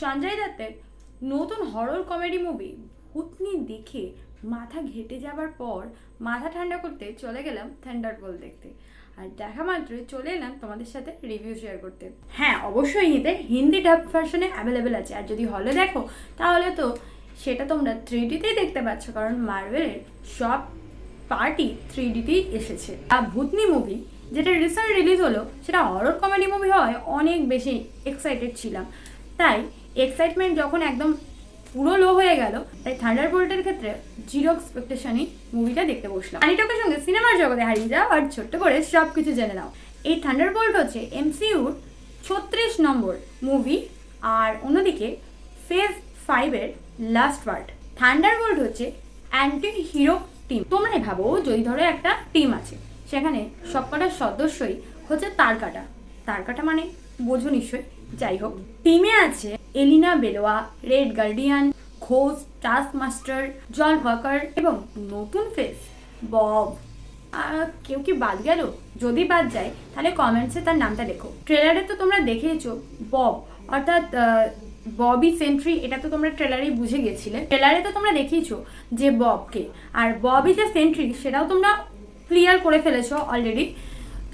সঞ্জয় দত্তের নতুন horror comedy movie ভূতনি দেখে মাথা ঘেটে যাবার পর মাথা ঠান্ডা করতে চলে গেলাম থান্ডারবোল্ট দেখতে। আর দেখা মাত্রই চলে এলাম তোমাদের সাথে রিভিউ শেয়ার করতে। হ্যাঁ, অবশ্যই হিন্দি ডাব ভার্সনে অ্যাভেলেবেল আছে। আর যদি হলে দেখো তাহলে তো সেটা তোমরা 3Dতেই দেখতে পাচ্ছ, কারণ মার্ভেলের সব পার্টি 3Dতেই এসেছে। আর ভূতনি মুভি যেটা রিসেন্ট রিলিজ হলো সেটা হরর কমেডি মুভি হওয়ায় অনেক বেশি এক্সাইটেড ছিলাম। তাই এক্সাইটমেন্ট যখন একদম পুরো লো হয়ে গেল, তাই থান্ডারবোল্টের ক্ষেত্রে জিরো এক্সপেকটেশনই মুভিটা দেখতে বসলাম। আনিটকের সঙ্গে সিনেমার জগতে হারিয়ে যাও আর ছোট্ট করে সব কিছু জেনে নাও। এই থান্ডারবোল্ট হচ্ছে MCUর 36 নম্বর মুভি, আর অন্যদিকে ফেজ 5-এর লাস্ট পার্ট। থান্ডারবোল্ট হচ্ছে অ্যান্টি হিরো টিম। তোমরাই ভাবো, যদি ধরো একটা টিম আছে, সেখানে সবকটা সদস্যই হচ্ছে তারকাটা মানে বোঝো নিশ্চয়ই। যাই হোক, টিমে আছে এলিনা বেলোয়া, রেড গার্ডিয়ান, ঘোষ, টাস্ক মাস্টার, জন ওয়াকার এবং নতুন ফেস বব। কেউ কি বাদ গেল? যদি বাদ যায় তাহলে কমেন্টসে তার নামটা লেখো। ট্রেলারে তো তোমরা দেখেইছো বব, অর্থাৎ ববি সেন্ট্রি, এটা তো তোমরা ট্রেলারেই বুঝে গেছিলে। ট্রেলারে তো তোমরা দেখিয়েছো যে ববকে, আর ববি যে সেন্ট্রি সেটাও তোমরা ক্লিয়ার করে ফেলেছো অলরেডি।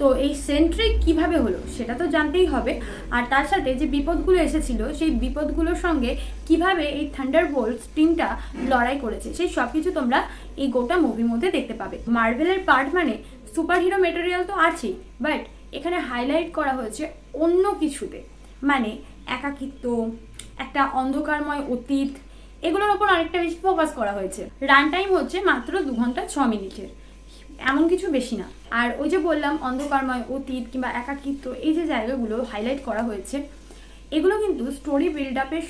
তো এই সেন্ট্রি কিভাবে হলো সেটা তো জানতেই হবে। আর তার সাথে যে বিপদগুলো এসেছিল সেই বিপদগুলোর সঙ্গে কিভাবে এই থান্ডারবোল্ট টিমটা লড়াই করেছে, সেই সব কিছু তোমরা এই গোটা মুভির মধ্যে দেখতে পাবে। মার্ভেলের পার্ট মানে সুপার হিরো মেটেরিয়াল তো আছেই, বাট এখানে হাইলাইট করা হয়েছে অন্য কিছুতে, মানে একাকিত্ব, একটা অন্ধকারময় অতীত, এগুলোর ওপর অনেকটা বেশি ফোকাস করা হয়েছে। রান টাইম হচ্ছে মাত্র 2 ঘন্টা 6 মিনিটের, এমন কিছু বেশি না। আর ওই যে বললাম অন্ধকারময় অতীত কিংবা একাকিত্ব, এই যে জায়গাগুলো হাইলাইট করা হয়েছে, এগুলো কিন্তু স্টোরি বিল্ড আপের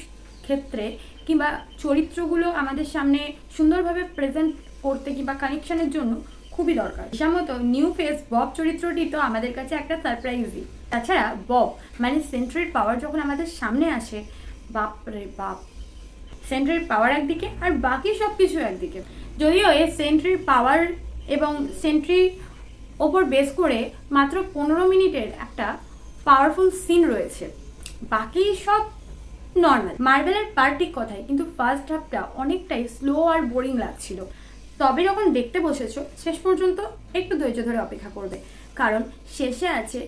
ক্ষেত্রে কিংবা চরিত্রগুলো আমাদের সামনে সুন্দরভাবে প্রেজেন্ট করতে কিংবা কানেকশনের জন্য খুবই দরকার। সামতো নিউ ফেস বব চরিত্রটি তো আমাদের কাছে একটা সারপ্রাইজই। তাছাড়া বব মানে সেন্ট্রির পাওয়ার যখন আমাদের সামনে আসে, বাপরে বাপ, সেন্ট্রির পাওয়ার একদিকে আর বাকি সব কিছু একদিকে। যদিও এই সেন্ট্রির পাওয়ার এবং সেন্ট্রি ওপর বেস করে মাত্র 15 মিনিটের একটা পাওয়ারফুল সিন রয়েছে, বাকি সব নর্মাল। মার্ভেলের পার্টি কথাই, কিন্তু ফার্স্ট হাফটা অনেকটাই স্লো আর বোরিং লাগছিল। তবে যখন দেখতে বসেছো শেষ পর্যন্ত একটু ধৈর্য ধরে অপেক্ষা করবে, কারণ শেষে আছে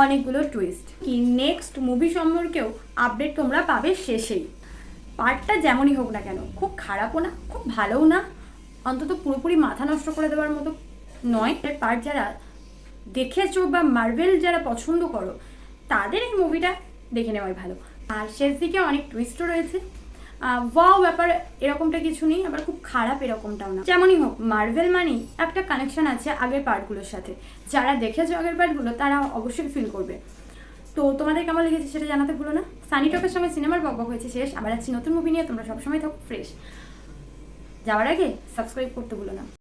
অনেকগুলো টুইস্ট। কি নেক্সট মুভি সম্পর্কেও আপডেট তোমরা পাবে শেষেই। পার্টটা যেমনই হোক না কেন, খুব খারাপও না খুব ভালোও না, অন্তত পুরোপুরি মাথা নষ্ট করে দেওয়ার মতো নয়। পার্ট যারা দেখেছো বা মার্ভেল যারা পছন্দ করো তাদের এই মুভিটা দেখে নেওয়াই ভালো। আর শেষ দিকে অনেক টুইস্টও রয়েছে। ওয়াও ব্যাপার এরকমটা কিছু নেই, আবার খুব খারাপ এরকমটাও না। যেমনই হোক, মার্ভেল মানেই একটা কানেকশন আছে আগের পার্টগুলোর সাথে। যারা দেখেছো আগের পার্টগুলো তারা অবশ্যই ফিল করবে। তো তোমাদের কেমন লেগেছে সেটা জানাতে ভুলো না। সানি টকের সঙ্গে সিনেমার বকবক হয়েছে শেষ, আবার আছি নতুন মুভি নিয়ে। তোমরা সবসময় থাকো ফ্রেশ। যাওয়ার আগে সাবস্ক্রাইব করতে ভুলো না।